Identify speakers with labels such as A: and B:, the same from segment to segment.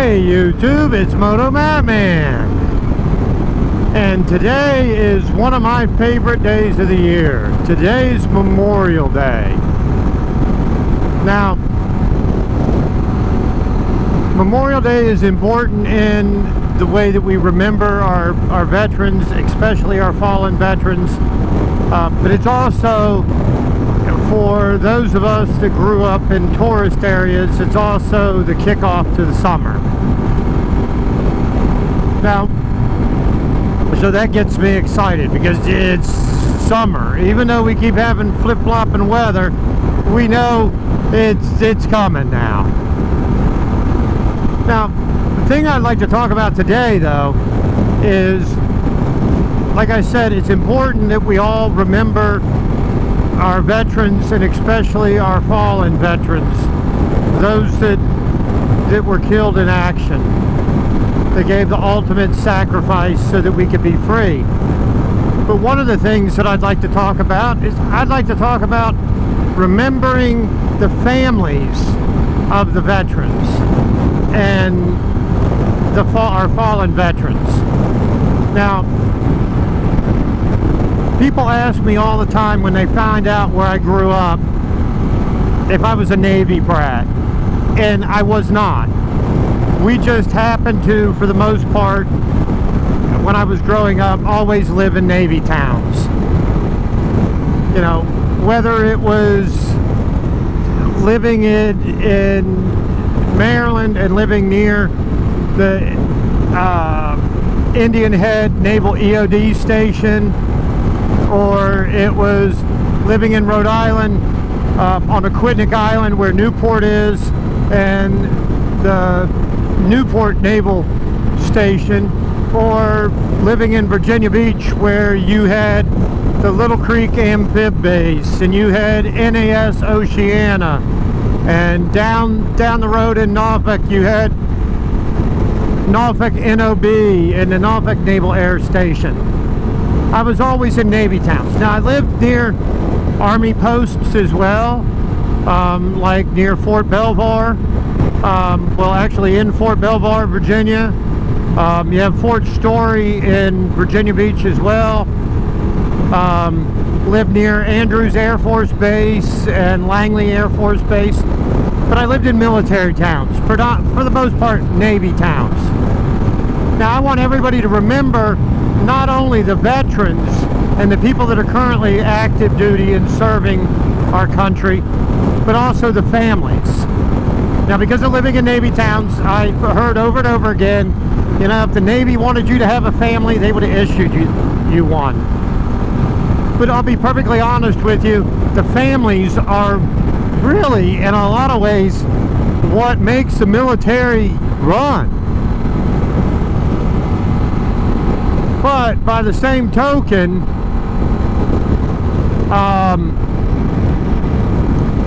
A: Hey YouTube, it's motomattman, and today is one of my favorite days of the year. Today's Memorial Day. Now, Memorial Day is important in the way that we remember our veterans, especially our fallen veterans, but it's also for those of us that grew up in tourist areas. It's also the kickoff to the summer. Now, so that gets me excited because it's summer. Even though we keep having flip-flopping weather, we know it's coming now. Now, the thing I'd like to talk about today, though, is, like I said, it's important that we all remember our veterans, and especially our fallen veterans, those that were killed in action. They gave the ultimate sacrifice so that we could be free. But one of the things that I'd like to talk about is I'd like to talk about remembering the families of the veterans and our fallen veterans. Now, people ask me all the time when they find out where I grew up if I was a Navy brat, and I was not. We just happened to, for the most part, when I was growing up, always live in Navy towns. You know, whether it was living in Maryland and living near the Indian Head Naval EOD station, or it was living in Rhode Island on Aquidneck Island where Newport is, and the Newport Naval Station, or living in Virginia Beach where you had the Little Creek Amphib Base and you had NAS Oceana, and down the road in Norfolk you had Norfolk NOB and the Norfolk Naval Air Station. I was always in Navy towns. Now, I lived near Army posts as well, like near Fort Belvoir. Well, actually in Fort Belvoir, Virginia. You have Fort Story in Virginia Beach as well. Lived near Andrews Air Force Base and Langley Air Force Base. But I lived in military towns, for the most part Navy towns. Now, I want everybody to remember not only the veterans and the people that are currently active duty and serving our country, but also the families. Now, because of living in Navy towns, I heard over and over again, you know, if the Navy wanted you to have a family, they would have issued you one. But I'll be perfectly honest with you, the families are really, in a lot of ways, what makes the military run. But by the same token,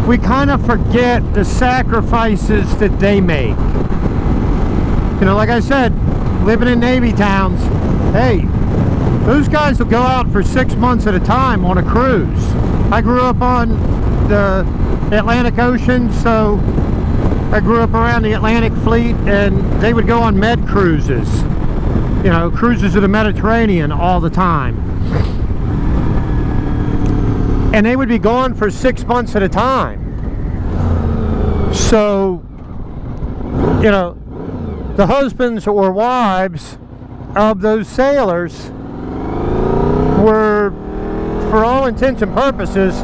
A: we kind of forget the sacrifices that they make. You know, like I said, living in Navy towns, hey, those guys will go out for 6 months at a time on a cruise. I grew up on the Atlantic Ocean, so I grew up around the Atlantic Fleet, and they would go on med cruises. You know, cruises of the Mediterranean all the time. And they would be gone for 6 months at a time. So, you know, the husbands or wives of those sailors were, for all intents and purposes,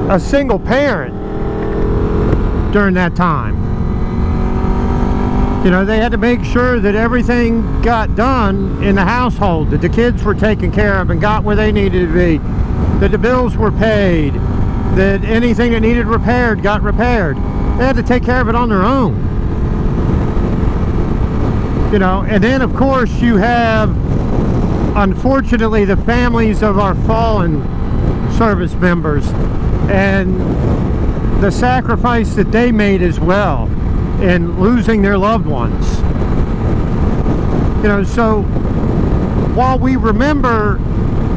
A: a single parent during that time. You know, they had to make sure that everything got done in the household, that the kids were taken care of and got where they needed to be, that the bills were paid, that anything that needed repaired got repaired. They had to take care of it on their own. You know, and then of course you have, unfortunately, the families of our fallen service members and the sacrifice that they made as well in losing their loved ones. You know, so while we remember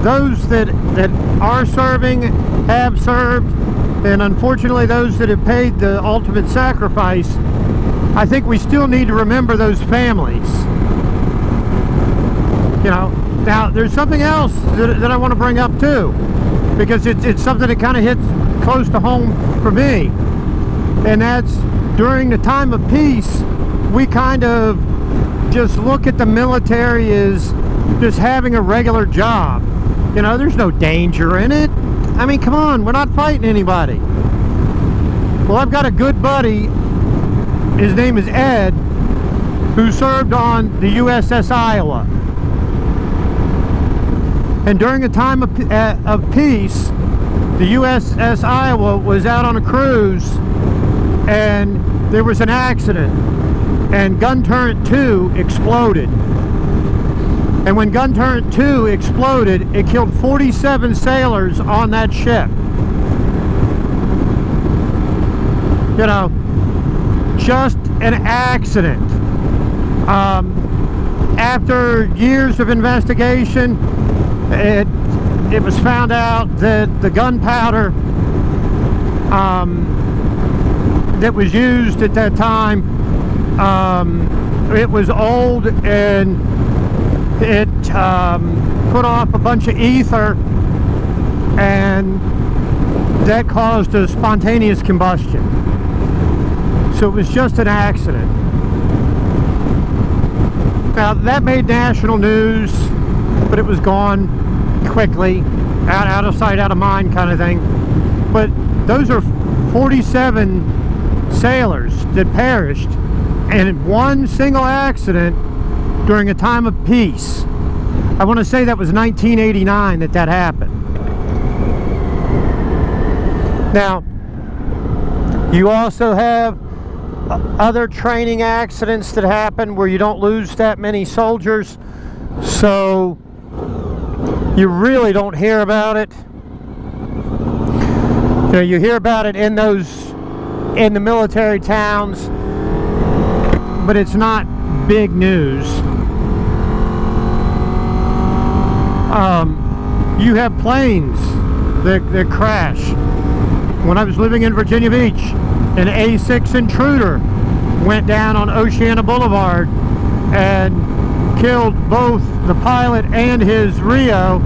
A: those that are serving, have served, and unfortunately those that have paid the ultimate sacrifice, I think we still need to remember those families. You know, now there's something else that I want to bring up too, because it's something that kind of hits close to home for me, and that's during the time of peace, we kind of just look at the military as just having a regular job. You know, there's no danger in it. I mean, come on, we're not fighting anybody. Well, I've got a good buddy, his name is Ed, who served on the USS Iowa. And during a time of peace, the USS Iowa was out on a cruise, and there was an accident, and gun turret 2 exploded. And when gun turret 2 exploded, it killed 47 sailors on that ship. You know, just an accident. After years of investigation, it was found out that the gunpowder that was used at that time, it was old, and it put off a bunch of ether, and that caused a spontaneous combustion. So it was just an accident. Now that made national news, but it was gone quickly, out of sight, out of mind kind of thing. But those are 47 sailors that perished in one single accident during a time of peace. I want to say that was 1989 that happened. Now, you also have other training accidents that happen where you don't lose that many soldiers, so you really don't hear about it. You know, you hear about it in the military towns, but it's not big news. You have planes that crash. When I was living in Virginia Beach, an A6 Intruder went down on Oceana Boulevard and killed both the pilot and his Rio,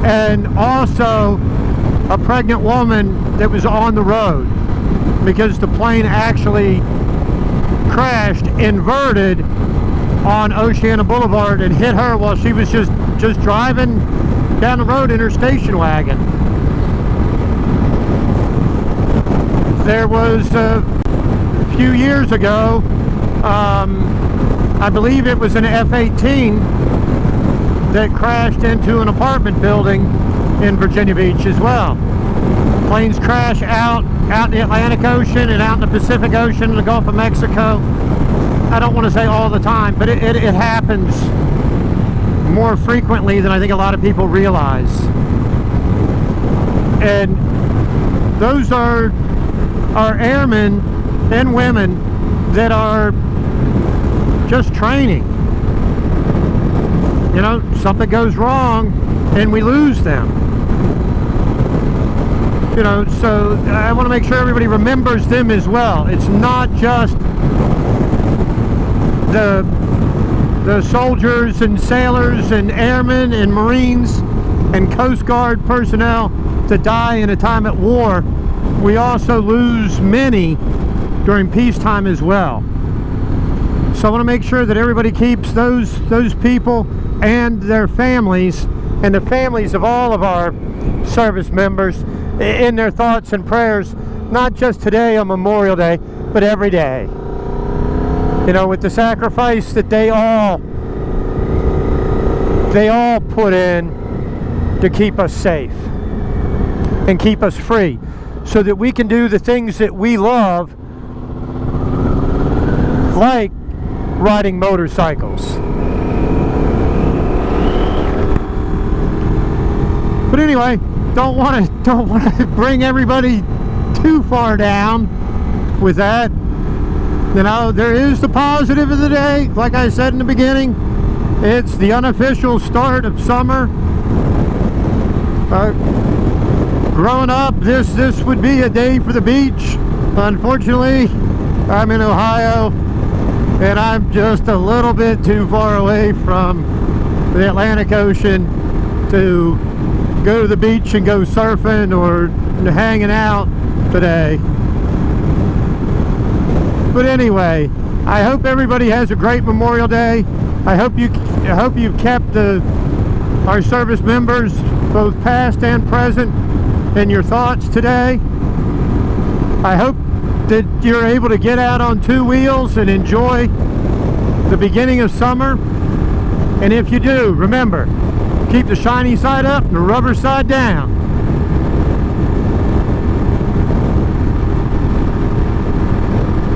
A: and also a pregnant woman that was on the road, because the plane actually crashed inverted on Oceana Boulevard and hit her while she was just driving down the road in her station wagon. There was a few years ago, I believe it was an F-18 that crashed into an apartment building in Virginia Beach as well. Planes crash out in the Atlantic Ocean and out in the Pacific Ocean and the Gulf of Mexico. I don't want to say all the time, but it happens more frequently than I think a lot of people realize. And those are our airmen and women that are just training. You know, something goes wrong and we lose them. You know, so I want to make sure everybody remembers them as well. It's not just the soldiers and sailors and airmen and Marines and Coast Guard personnel that die in a time at war. We also lose many during peacetime as well. So I want to make sure that everybody keeps those people and their families and the families of all of our service members in their thoughts and prayers, not just today on Memorial Day, but every day. You know, with the sacrifice that they all put in to keep us safe and keep us free, so that we can do the things that we love, like riding motorcycles. But anyway, don't want to bring everybody too far down with that. You know, there is the positive of the day. Like I said in the beginning, it's the unofficial start of summer. Growing up, this would be a day for the beach. Unfortunately, I'm in Ohio, and I'm just a little bit too far away from the Atlantic Ocean to go to the beach and go surfing or hanging out today. But anyway, I hope everybody has a great Memorial Day. I hope you've kept our service members, both past and present, in your thoughts today. I hope that you're able to get out on two wheels and enjoy the beginning of summer. And if you do, remember, keep the shiny side up and the rubber side down.